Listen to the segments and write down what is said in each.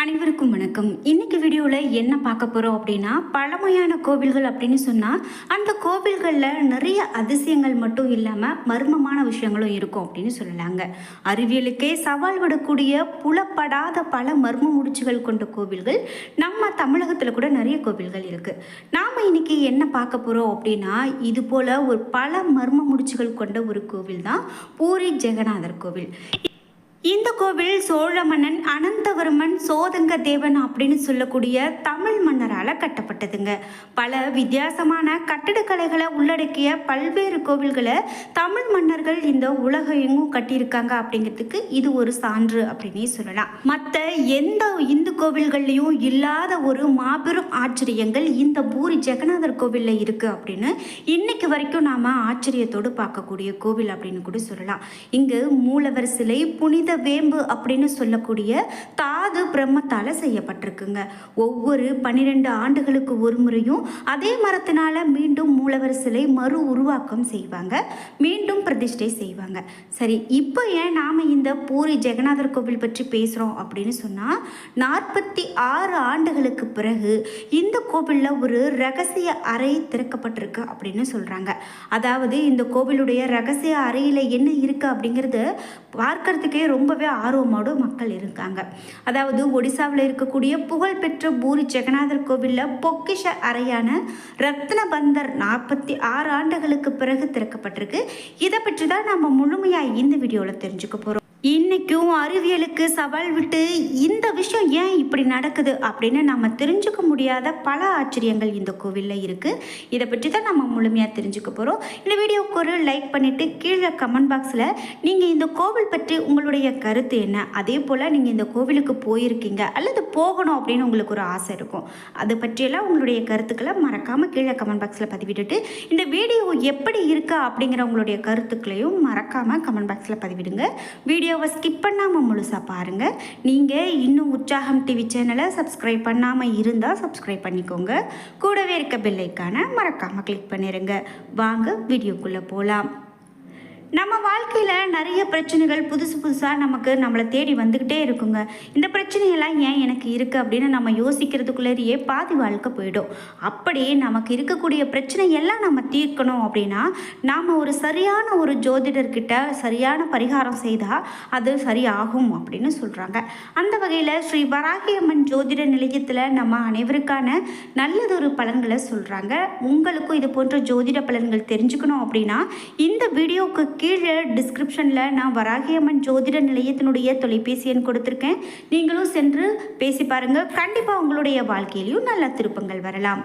அனைவருக்கும் வணக்கம். இன்னைக்கு வீடியோவில் என்ன பார்க்க போகிறோம் அப்படின்னா, பழமையான கோவில்கள் அப்படின்னு சொன்னால் அந்த கோவில்களில் நிறைய அதிசயங்கள் மட்டும் இல்லாமல் மர்மமான விஷயங்களும் இருக்கும் அப்படின்னு சொல்லலாங்க. அறிவியலுக்கே சவால் விடக்கூடிய புலப்படாத பல மர்ம முடிச்சுகள் கொண்ட கோவில்கள் நம்ம தமிழகத்தில் கூட நிறைய கோவில்கள் இருக்குது. நாம் இன்னைக்கு என்ன பார்க்க போகிறோம் அப்படின்னா, இது போல் ஒரு பல மர்ம முடிச்சுகள் கொண்ட ஒரு கோவில் தான் பூரி ஜெகநாதர் கோவில். இந்த கோவில் சோழ மன்னன் அனந்தவர்மன் சோதங்க தேவன் அப்படின்னு சொல்லக்கூடிய தமிழ் மன்னரால் கட்டப்பட்டதுங்க. பல வித்தியாசமான கட்டிடக்கலைகளை உள்ளடக்கிய பல்வேறு கோவில்களை தமிழ் மன்னர்கள் இந்த உலகம் எங்கும் கட்டியிருக்காங்க அப்படிங்கிறதுக்கு இது ஒரு சான்று அப்படின்னே சொல்லலாம். மற்ற எந்த இந்து கோவில்கள்லையும் இல்லாத ஒரு மாபெரும் ஆச்சரியங்கள் இந்த பூரி ஜெகநாதர் கோவிலில் இருக்குது அப்படின்னு இன்னைக்கு வரைக்கும் நாம் ஆச்சரியத்தோடு பார்க்கக்கூடிய கோவில் அப்படின்னு கூட சொல்லலாம். இங்கு மூலவர் சிலை புனித வேம்பு அப்படின்னு சொல்லக்கூடிய தாது பிரம்மத்தால் செய்யப்பட்டிருக்குங்க. ஒவ்வொரு 12 ஆண்டுகளுக்கு ஒரு முறையும் அதே மரத்தினால மீண்டும் மூலவர் சிலை மறு உருவாக்கம் செய்வாங்க, மீண்டும் பிரதிஷ்டை செய்வாங்க. சரி, இப்போ ஏன் நாம் இந்த பூரி ஜெகநாதர் கோவில் பற்றி பேசுகிறோம் அப்படின்னு சொன்னால், 46 ஆண்டுகளுக்கு பிறகு இந்த கோவிலில் ஒரு ரகசிய அறை திறக்கப்பட்டிருக்கு அப்படின்னு சொல்கிறாங்க. அதாவது இந்த கோவிலுடைய ரகசிய அறையில் என்ன இருக்குது அப்படிங்கிறது பார்க்கறதுக்கே ரொம்பவே ஆர்வமோடு மக்கள் இருக்காங்க. அதாவது ஒடிசாவில் இருக்கக்கூடிய புகழ்பெற்ற பூரி ஜெகநாதர் கோவிலில் பொக்கிஷ அறையான ரத்னபந்தர் 46 ஆண்டுகளுக்கு பிறகு திறக்கப்பட்டிருக்கு. இதை பற்றி தான் நம்ம முழுமையாக இந்த வீடியோவில் தெரிஞ்சுக்க போகிறோம். இன்றைக்கும் அறிவியலுக்கு சவால் விட்டு இந்த விஷயம் ஏன் இப்படி நடக்குது அப்படின்னு நம்ம தெரிஞ்சுக்க முடியாத பல ஆச்சரியங்கள் இந்த கோவிலில் இருக்குது. இதை பற்றி தான் நம்ம முழுமையாக தெரிஞ்சுக்க போகிறோம். இந்த வீடியோவுக்கு ஒரு லைக் பண்ணிவிட்டு கீழே கமெண்ட் பாக்ஸில் நீங்கள் இந்த கோவில் பற்றி உங்களுடைய கருத்து என்ன, அதே போல் நீங்கள் இந்த கோவிலுக்கு போயிருக்கீங்க அல்லது போகணும் அப்படின்னு உங்களுக்கு ஒரு ஆசை இருக்கும், அதை பற்றியெல்லாம் உங்களுடைய கருத்துக்களை மறக்காமல் கீழே கமெண்ட் பாக்ஸில் பதிவிட்டுட்டு இந்த வீடியோ எப்படி இருக்கா அப்படிங்கிற உங்களுடைய கருத்துக்களையும் மறக்காமல் கமெண்ட் பாக்ஸில் பதிவிடுங்க. வீடியோவை ஸ்கிப் பண்ணாமல் முழுசாக பாருங்கள். நீங்கள் இன்னும் உற்சாகம் டிவி சேனலை சப்ஸ்கிரைப் பண்ணாமல் இருந்தால் சப்ஸ்கிரைப் பண்ணிக்கோங்க. கூடவே இருக்க பெல் ஐக்கானை மறக்காமல் கிளிக் பண்ணிடுங்க. வாங்க வீடியோக்குள்ளே போகலாம். நம்ம வாழ்க்கையில் நிறைய பிரச்சனைகள் புதுசாக நம்மளை தேடி வந்துக்கிட்டே இருக்குங்க. இந்த பிரச்சனையெல்லாம் ஏன் எனக்கு இருக்குது அப்படின்னு நம்ம யோசிக்கிறதுக்குள்ளேயே பாதி வாழ்க்கை போயிடும். அப்படி நமக்கு இருக்கக்கூடிய பிரச்சனை எல்லாம் நம்ம தீர்க்கணும் அப்படின்னா நாம் ஒரு சரியான ஒரு ஜோதிடர்கிட்ட சரியான பரிகாரம் செய்தால் அது சரியாகும் அப்படின்னு சொல்கிறாங்க. அந்த வகையில் ஸ்ரீ வராகியம்மன் ஜோதிட நிலையத்தில் நம்ம அனைவருக்கான நல்லதொரு பலன்களை சொல்கிறாங்க. உங்களுக்கும் இது போன்ற ஜோதிட பலன்கள் தெரிஞ்சுக்கணும் அப்படின்னா இந்த வீடியோவுக்கு கீழே டிஸ்கிரிப்ஷனில் நான் வராகியம்மன் ஜோதிட நிலையத்தினுடைய தொலைபேசி எண் கொடுத்துருக்கேன். நீங்களும் சென்று பேசி பாருங்கள். கண்டிப்பாக உங்களுடைய வாழ்க்கையிலையும் நல்ல திருப்பங்கள் வரலாம்.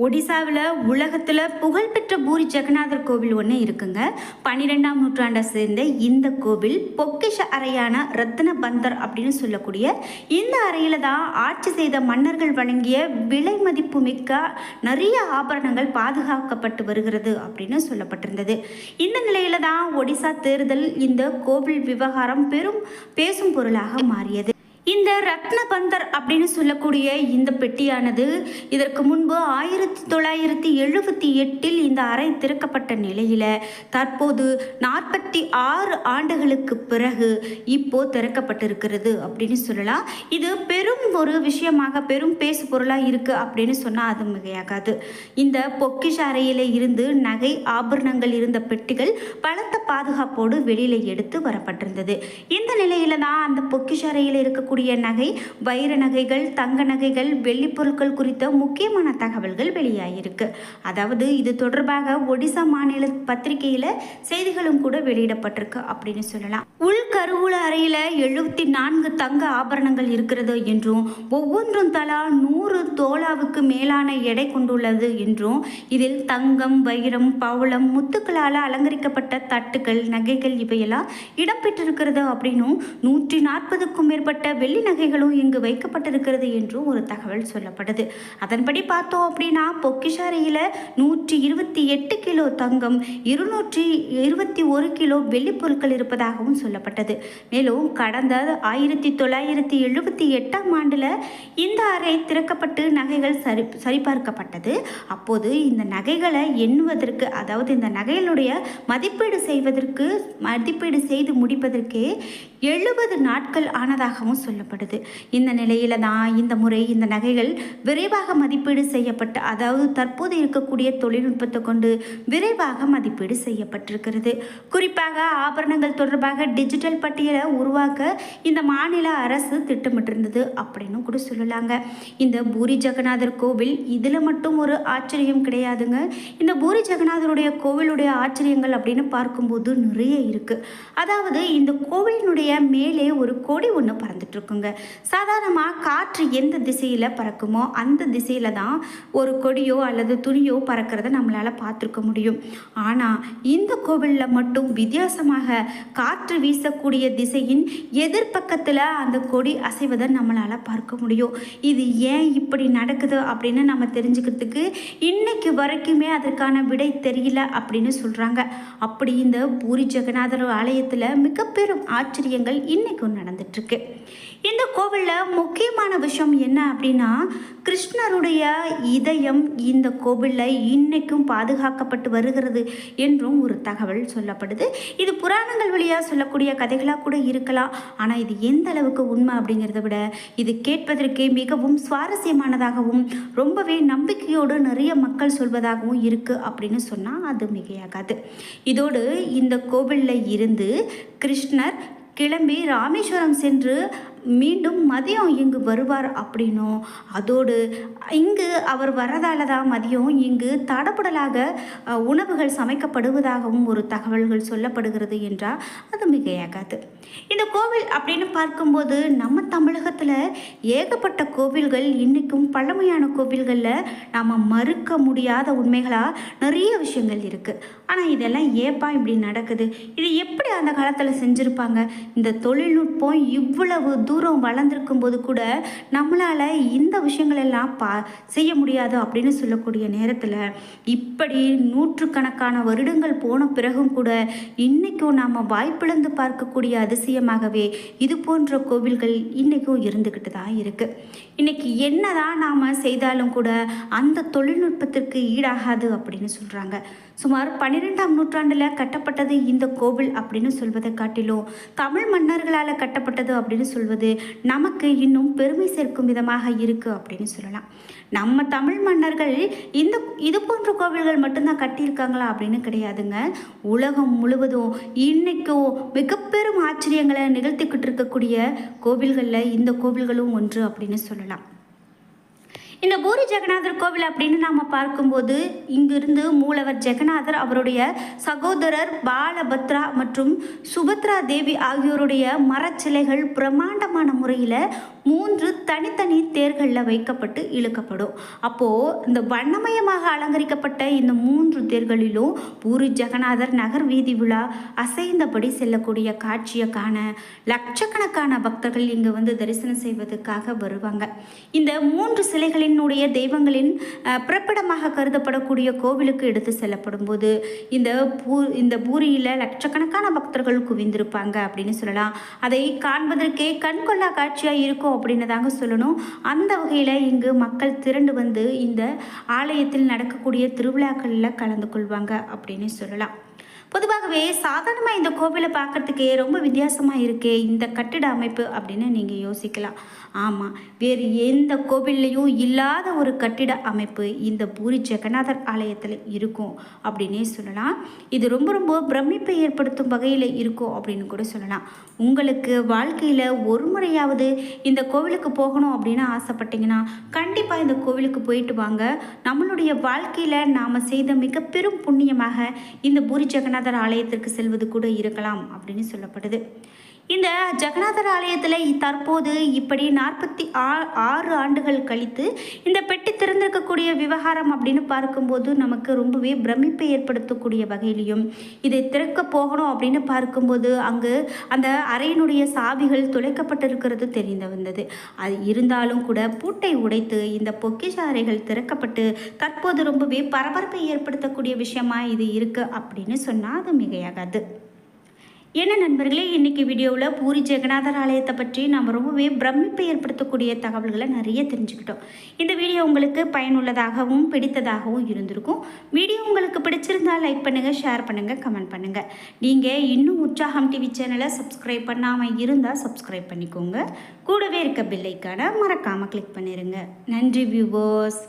ஒடிசாவில் உலகத்தில் புகழ்பெற்ற பூரி ஜெகநாதர் கோவில் ஒன்று இருக்குங்க. 12ஆம் நூற்றாண்டை சேர்ந்த இந்த கோவில் பொக்கிஷ அறையான ரத்னபந்தர் அப்படின்னு சொல்லக்கூடிய இந்த அறையில் தான் ஆட்சி செய்த மன்னர்கள் வழங்கிய விலை மதிப்பு மிக்க நிறைய ஆபரணங்கள் பாதுகாக்கப்பட்டு வருகிறது அப்படின்னு சொல்லப்பட்டிருந்தது. இந்த நிலையில தான் ஒடிசா தேர்தல் இந்த கோவில் விவகாரம் பெரும் பேசும் பொருளாக மாறியது. இந்த ரத்னபந்தர் அப்படின்னு சொல்லக்கூடிய இந்த பெட்டியானது இதற்கு முன்பு 1978 இந்த அறை திறக்கப்பட்ட நிலையில் தற்போது 46 ஆண்டுகளுக்கு பிறகு இப்போ திறக்கப்பட்டிருக்கிறது அப்படின்னு சொல்லலாம். இது பெரும் ஒரு விஷயமாக பெரும் பேசு பொருளாக இருக்குது அப்படின்னு சொன்னால் அது மிகையாகாது. இந்த பொக்கிஷ அறையில் இருந்து நகை ஆபரணங்கள் இருந்த பெட்டிகள் பலத்த பாதுகாப்போடு வெளியில் எடுத்து வரப்பட்டிருந்தது. இந்த நிலையில தான் அந்த பொக்கிஷ அறையில் இருக்கக்கூடிய நகை, வைர நகைகள், தங்க நகைகள், வெள்ளி பொருட்கள் குறித்த முக்கியமான தகவல்கள் வெளியாகிருக்கு. அதாவது இது தொடர்பாக ஒடிசா மாநில பத்திரிகையில் செய்திகளும் கூட வெளியிடப்பட்டிருக்கு அப்படின்னு சொல்லலாம். உள்கருவூல அறையில் 74 தங்க ஆபரணங்கள் இருக்கிறது என்றும் ஒவ்வொன்றும் தலா 100 தோலாவுக்கு மேலான எடை கொண்டுள்ளது என்றும் இதில் தங்கம், வைரம், பவளம், முத்துக்களால் அலங்கரிக்கப்பட்ட தட்டுகள், நகைகள் இவையெல்லாம் இடம்பெற்றிருக்கிறது அப்படின்னும் 140க்கும் மேற்பட்ட வெள்ளி நகைகளும் இங்கு வைக்கப்பட்டிருக்கிறது என்றும் ஒரு தகவல் சொல்லப்படுது. அதன்படி பார்த்தோம் அப்படின்னா பொக்கிஷ அறையில் 128 கிலோ தங்கம், 221 கிலோ வெள்ளி பொருட்கள் இருப்பதாகவும் சொல்லப்பட்டது. மேலும் கடந்த 1978ஆம் ஆண்டில் இந்த அறை திறக்கப்பட்டு நகைகள் சரிபார்க்கப்பட்டது. அப்போது இந்த நகைகளை எண்ணுவதற்கு, அதாவது இந்த நகைகளுடைய மதிப்பீடு செய்து முடிப்பதற்கே 70 நாட்கள் ஆனதாகவும் சொல்லப்படுது. இந்த நிலையில தான் இந்த முறை இந்த நகைகள் விரைவாக மதிப்பீடு செய்யப்பட்ட, அதாவது தற்போது இருக்கக்கூடிய தொழில்நுட்பத்தை கொண்டு விரைவாக மதிப்பீடு செய்யப்பட்டிருக்கிறது. குறிப்பாக ஆபரணங்கள் தொடர்பாக டிஜிட்டல் பட்டியலை உருவாக்க இந்த மாநில அரசு திட்டமிட்டிருந்தது அப்படின்னு கூட சொல்லலாங்க. இந்த பூரி ஜெகநாதர் கோவில் இதில் மட்டும் ஒரு ஆச்சரியம் கிடையாதுங்க. இந்த பூரி ஜெகநாதருடைய கோவிலுடைய ஆச்சரியங்கள் அப்படின்னு பார்க்கும்போது நிறைய இருக்குது. அதாவது இந்த கோவிலினுடைய மேலே ஒரு கொடி ஒன்று பறந்துட்டு இருக்குங்க. சாதாரணமாக காற்று எந்த திசையில் பறக்குமோ அந்த திசையில் தான் ஒரு கொடியோ அல்லது துணியோ பறக்கிறத நம்மளால் பார்த்துருக்க முடியும். ஆனால் இந்த கோவிலில் மட்டும் வித்தியாசமாக காற்று வீசக்கூடிய திசையின் எதிர்பக்கத்தில் அந்த கொடி அசைவதை நம்மளால் பார்க்க முடியும். இது ஏன் இப்படி நடக்குது அப்படின்னு நம்ம தெரிஞ்சுக்கிறதுக்கு இன்னைக்கு வரைக்குமே அதற்கான விடை தெரியல அப்படின்னு சொல்கிறாங்க. அப்படி இந்த பூரி ஜெகநாதர் ஆலயத்தில் மிக பெரும் ஆச்சரியங்கள் இன்றைக்கும் நடந்துட்டுருக்கு. இந்த கோவிலில் முக்கியமான விஷயம் என்ன அப்படின்னா, கிருஷ்ணருடைய இதயம் இந்த கோவிலில் இன்னைக்கும் பாதுகாக்கப்பட்டு வருகிறது என்றும் ஒரு தகவல் சொல்லப்படுது. இது புராணங்கள் வழியாக சொல்லக்கூடிய கதைகளாக கூட இருக்கலாம். ஆனால் இது எந்த அளவுக்கு உண்மை அப்படிங்கிறத விட இது கேட்பதற்கே மிகவும் சுவாரஸ்யமானதாகவும் ரொம்பவே நம்பிக்கையோடு நிறைய மக்கள் சொல்வதாகவும் இருக்குது அப்படின்னு சொன்னால் அது மிகையாகாது. இதோடு இந்த கோவிலில் இருந்து கிருஷ்ணர் கிளம்பி ராமேஸ்வரம் சென்று மீண்டும் மதியம் இங்கு வருவார் அப்படின்னும், அதோடு இங்கு அவர் வரதால தான் மதியம் இங்கு தடபுடலாக உணவுகள் சமைக்கப்படுவதாகவும் ஒரு தகவல்கள் சொல்லப்படுகிறது என்றால் அது மிகையாகாது. இந்த கோவில் அப்படின்னு பார்க்கும்போது நம்ம தமிழகத்தில் ஏகப்பட்ட கோவில்கள் இன்றைக்கும் பழமையான கோவில்களில் நாம் மறுக்க முடியாத உண்மைகளாக நிறைய விஷயங்கள் இருக்குது. ஆனால் இதெல்லாம் ஏப்பா இப்படி நடக்குது, இது எப்படி அந்த காலத்தில் செஞ்சுருப்பாங்க, இந்த தொழில்நுட்பம் இவ்வளவு தூரம் வளர்ந்துருக்கும் போது கூட நம்மளால் இந்த விஷயங்களெல்லாம் செய்ய முடியாது அப்படின்னு சொல்லக்கூடிய நேரத்தில் இப்படி நூற்றுக்கணக்கான வருடங்கள் போன பிறகும் கூட இன்றைக்கும் நாம் வாய்ப்பிழந்து பார்க்கக்கூடிய அதிசயமாகவே இது போன்ற கோவில்கள் இன்றைக்கும் இருந்துக்கிட்டு தான் இருக்குது. இன்றைக்கி என்ன தான் நாம் செய்தாலும் கூட அந்த தொழில்நுட்பத்திற்கு ஈடாகாது அப்படின்னு சொல்கிறாங்க. சுமார் 12ஆம் நூற்றாண்டில் கட்டப்பட்டது இந்த கோவில் அப்படின்னு சொல்வதை காட்டிலும் தமிழ் மன்னர்களால் கட்டப்பட்டது அப்படின்னு சொல்வது நமக்கு இன்னும் பெருமை சேர்க்கும் விதமாக இருக்குது அப்படின்னு சொல்லலாம். நம்ம தமிழ் மன்னர்கள் இது போன்ற கோவில்கள் மட்டும்தான் கட்டியிருக்காங்களா அப்படின்னு கிடையாதுங்க. உலகம் முழுவதும் இன்றைக்கும் மிக பெரும் ஆச்சரியங்களை நிகழ்த்திக்கிட்டு இருக்கக்கூடிய கோவில்களில் இந்த கோவில்களும் ஒன்று அப்படின்னு சொல்லலாம். இந்த பூரி ஜெகநாதர் கோவில் அப்படின்னு நாம் பார்க்கும்போது இங்கிருந்து மூலவர் ஜெகநாதர், அவருடைய சகோதரர் பாலபத்ரா மற்றும் சுபத்ரா தேவி ஆகியோருடைய மரச்சிலைகள் பிரம்மாண்டமான முறையில் 3 தனித்தனி தேர்களில் வைக்கப்பட்டு இழுக்கப்படும். அப்போது இந்த வண்ணமயமாக அலங்கரிக்கப்பட்ட இந்த 3 தேர்களிலும் பூரி ஜெகநாதர் நகர் வீதி விழா அசைந்தபடி செல்லக்கூடிய காட்சியை காண லட்சக்கணக்கான பக்தர்கள் இங்கு வந்து தரிசனம் செய்வதற்காக வருவாங்க. இந்த 3 சிலைகளினுடைய தெய்வங்களின் பிறப்பிடமாக கருதப்படக்கூடிய கோவிலுக்கு எடுத்து செல்லப்படும் போது இந்த பூரியில் லட்சக்கணக்கான பக்தர்கள் குவிந்திருப்பாங்க அப்படின்னு சொல்லலாம். அதை காண்பதற்கே கண்கொள்ளா காட்சியாக இருக்கும் அப்படின்னு தாங்க சொல்லணும். அந்த வகையில் இங்கு மக்கள் திரண்டு வந்து இந்த ஆலயத்தில் நடக்கக்கூடிய திருவிழாக்களில் கலந்து கொள்வாங்க அப்படின்னு சொல்லலாம். பொதுவாகவே சாதாரணமாக இந்த கோவிலை பார்க்குறதுக்கே ரொம்ப வித்தியாசமாக இருக்கே இந்த கட்டிட அமைப்பு அப்படின்னு நீங்கள் யோசிக்கலாம். ஆமாம், வேறு எந்த கோவில்லையும் இல்லாத ஒரு கட்டிட அமைப்பு இந்த பூரி ஜெகநாதர் ஆலயத்தில் இருக்கும் அப்படின்னே சொல்லலாம். இது ரொம்ப ரொம்ப பிரமிப்பை ஏற்படுத்தும் வகையில் இருக்கும் அப்படின்னு கூட சொல்லலாம். உங்களுக்கு வாழ்க்கையில் ஒரு முறையாவது இந்த கோவிலுக்கு போகணும் அப்படின்னு ஆசைப்பட்டீங்கன்னா கண்டிப்பாக இந்த கோவிலுக்கு போயிட்டு வாங்க. நம்மளுடைய வாழ்க்கையில் நாம் செய்த மிக பெரும் புண்ணியமாக இந்த பூரி ஜெகநாதர் ஆலயத்திற்கு செல்வது கூட இருக்கலாம் அப்படின்னு சொல்லப்படுது. இந்த ஜெகநாதர் ஆலயத்தில் தற்போது இப்படி 46 ஆண்டுகள் கழித்து இந்த பெட்டி திறந்திருக்கக்கூடிய விவகாரம் அப்படின்னு பார்க்கும்போது நமக்கு ரொம்பவே பிரமிப்பை ஏற்படுத்தக்கூடிய வகையிலையும், இதை திறக்க போகணும் அப்படின்னு பார்க்கும்போது அங்கு அந்த அறையினுடைய சாவிகள் துளைக்கப்பட்டிருக்கிறது தெரிந்து வந்தது. அது இருந்தாலும் கூட பூட்டை உடைத்து இந்த பொக்கிஷ அறைகள் திறக்கப்பட்டு தற்போது ரொம்பவே பரபரப்பை ஏற்படுத்தக்கூடிய விஷயமா இது இருக்குது அப்படின்னு சொன்னால் அது மிகையாகாது. என்ன நண்பர்களே, இன்றைக்கி வீடியோவில் பூரி ஜெகநாதர் ஆலயத்தை பற்றி நம்ம ரொம்பவே பிரமிப்பை ஏற்படுத்தக்கூடிய தகவல்களை நிறைய தெரிஞ்சுக்கிட்டோம். இந்த வீடியோ உங்களுக்கு பயனுள்ளதாகவும் பிடித்ததாகவும் இருந்திருக்கும். வீடியோ உங்களுக்கு பிடிச்சிருந்தால் லைக் பண்ணுங்கள், ஷேர் பண்ணுங்கள், கமெண்ட் பண்ணுங்கள். நீங்கள் இன்னும் உற்சாகம் டிவி சேனலை சப்ஸ்கிரைப் பண்ணாமல் இருந்தால் சப்ஸ்கிரைப் பண்ணிக்கோங்க. கூடவே இருக்க பெல் ஐக்கானை மறக்காமல் கிளிக் பண்ணிடுங்க. நன்றி வியூவர்ஸ்.